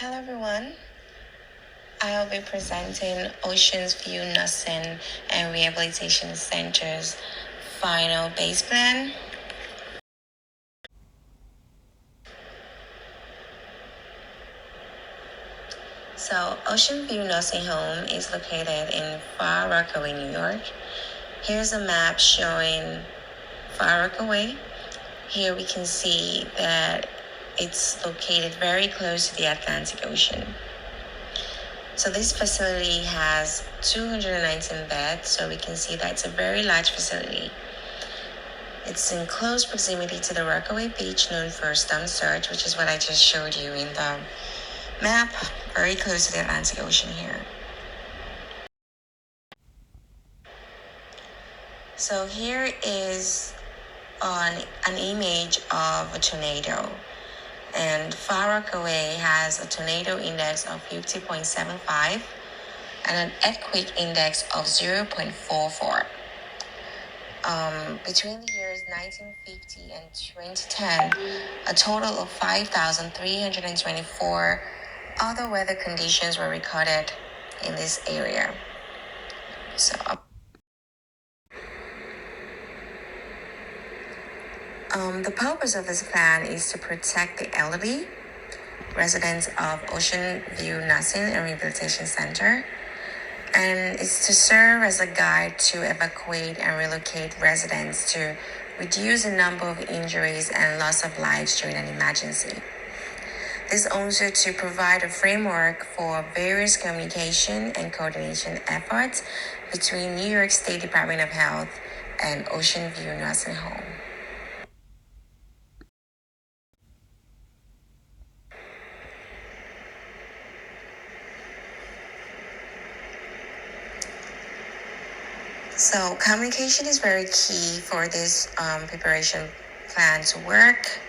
Hello everyone. I'll be presenting Oceans View Nursing and Rehabilitation Center's final base plan. So, Ocean View Nursing Home is located in Far Rockaway, New York. Here's a map showing Far Rockaway. Here we can see that it's located very close to the Atlantic Ocean. So this facility has 219 beds, so we can see that it's a very large facility. It's in close proximity to the Rockaway Beach known for Stone Surge, which is what I just showed you in the map, very close to the Atlantic Ocean here. So here is an image of a tornado. And Far Rockaway has a tornado index of 50.75 and an earthquake index of 0.44. Between the years 1950 and 2010, a total of 5,324 other weather conditions were recorded in this area. So, the purpose of this plan is to protect the elderly residents of Ocean View Nursing and Rehabilitation Center, and it's to serve as a guide to evacuate and relocate residents to reduce the number of injuries and loss of lives during an emergency. This is also to provide a framework for various communication and coordination efforts between New York State Department of Health and Ocean View Nursing Home. So communication is very key for this preparation plan to work.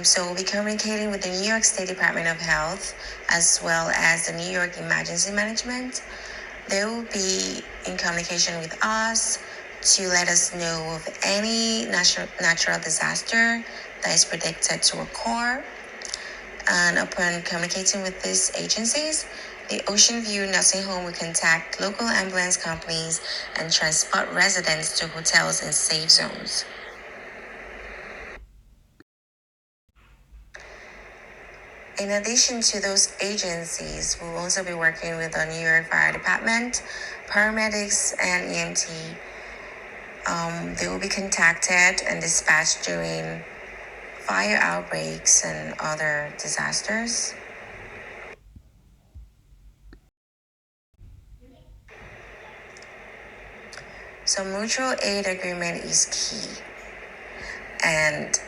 So we'll be communicating with the New York State Department of Health as well as the New York Emergency Management. They will be in communication with us to let us know of any natural disaster that is predicted to occur. And upon communicating with these agencies, the Ocean View Nursing Home will contact local ambulance companies and transport residents to hotels in safe zones. In addition to those agencies, we'll also be working with the New York Fire Department, paramedics, and EMT. They will be contacted and dispatched during fire outbreaks and other disasters. So mutual aid agreement is key. And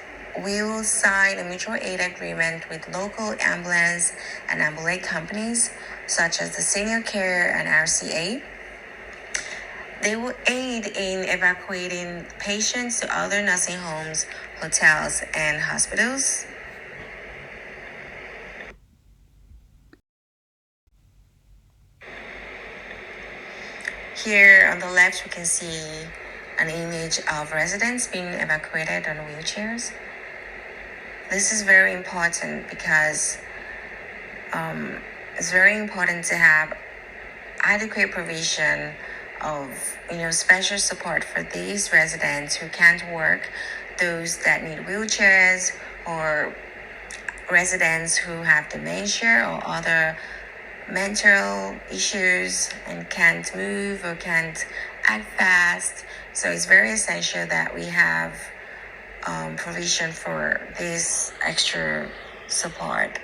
we will sign a mutual aid agreement with local ambulance and ambulance companies such as the Senior Care and RCA. They will aid in evacuating patients to other nursing homes, hotels, and hospitals. Here on the left, we can see an image of residents being evacuated on wheelchairs. This is very important because it's very important to have adequate provision of special support for these residents who can't work, those that need wheelchairs, or residents who have dementia or other mental issues and can't move or can't act fast. So it's very essential that we have provision for this extra support.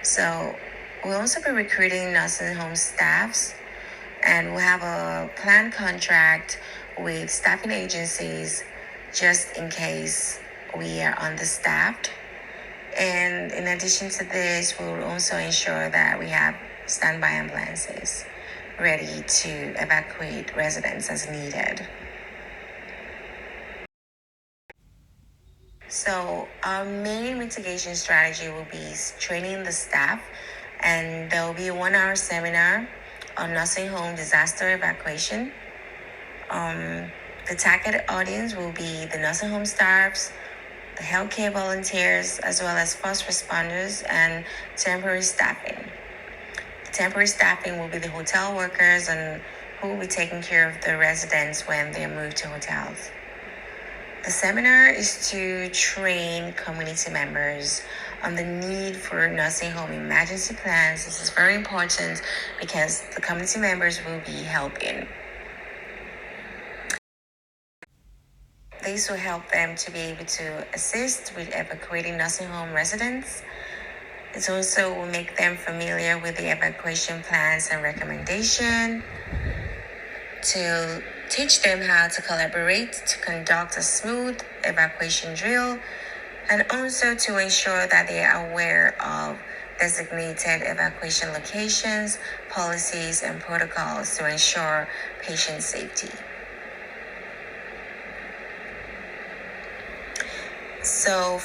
So we'll also be recruiting nursing home staffs, and we'll have a planned contract with staffing agencies just in case we are understaffed. And in addition to this, we'll also ensure that we have standby ambulances ready to evacuate residents as needed. So our main mitigation strategy will be training the staff, and there will be a 1-hour seminar on nursing home disaster evacuation. The target audience will be the nursing home staffs, the healthcare volunteers, as well as first responders and temporary staffing. The temporary staffing will be the hotel workers and who will be taking care of the residents when they move to hotels. The seminar is to train community members on the need for nursing home emergency plans. This is very important because the community members will be helping. This will help them to be able to assist with evacuating nursing home residents. It also will make them familiar with the evacuation plans and recommendation, to teach them how to collaborate to conduct a smooth evacuation drill, and also to ensure that they are aware of designated evacuation locations, policies, and protocols to ensure patient safety. So,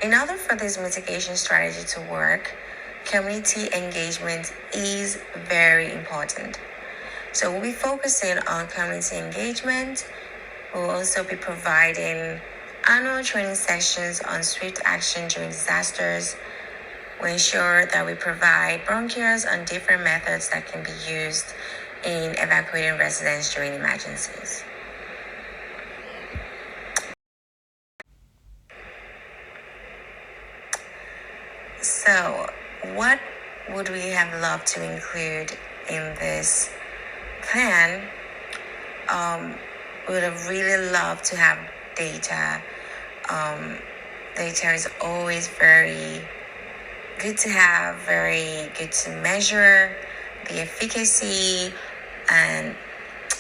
in order for this mitigation strategy to work, community engagement is very important. So we'll be focusing on community engagement. We'll also be providing annual training sessions on swift action during disasters. We ensure that we provide brochures on different methods that can be used in evacuating residents during emergencies. So, what would we have loved to include in this plan? We would have really loved to have data. Data is always very good to have, very good to measure the efficacy and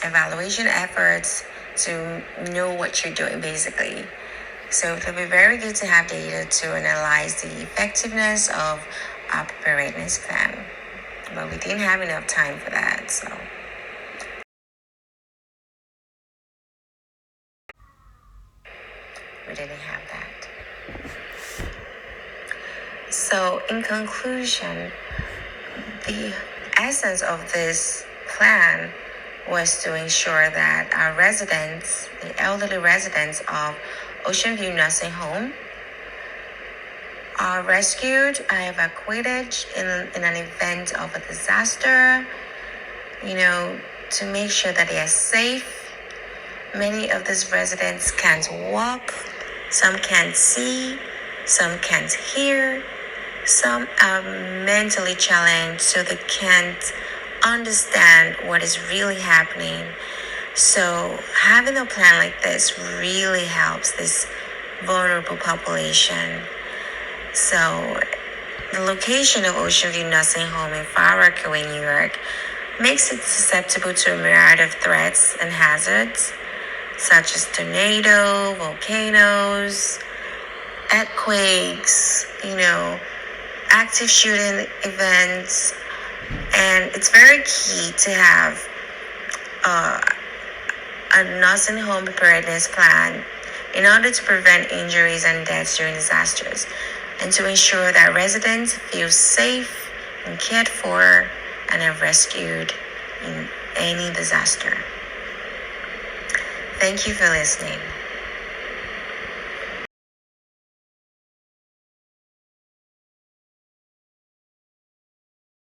evaluation efforts to know what you're doing, basically. So it will be very good to have data to analyze the effectiveness of our preparedness plan. But we didn't have enough time for that, so. We didn't have that. So in conclusion, the essence of this plan was to ensure that our residents, the elderly residents of Ocean View Nursing Home, are rescued, are evacuated in an event of a disaster, to make sure that they are safe. Many of these residents can't walk, some can't see, some can't hear, some are mentally challenged, so they can't understand what is really happening. So having a plan like this really helps this vulnerable population. So the location of Ocean View Nursing Home in Far Rockaway, New York, makes it susceptible to a myriad of threats and hazards, such as tornado, volcanoes, earthquakes, active shooting events. And it's very key to have a nursing home preparedness plan in order to prevent injuries and deaths during disasters, and to ensure that residents feel safe and cared for and are rescued in any disaster. Thank you for listening.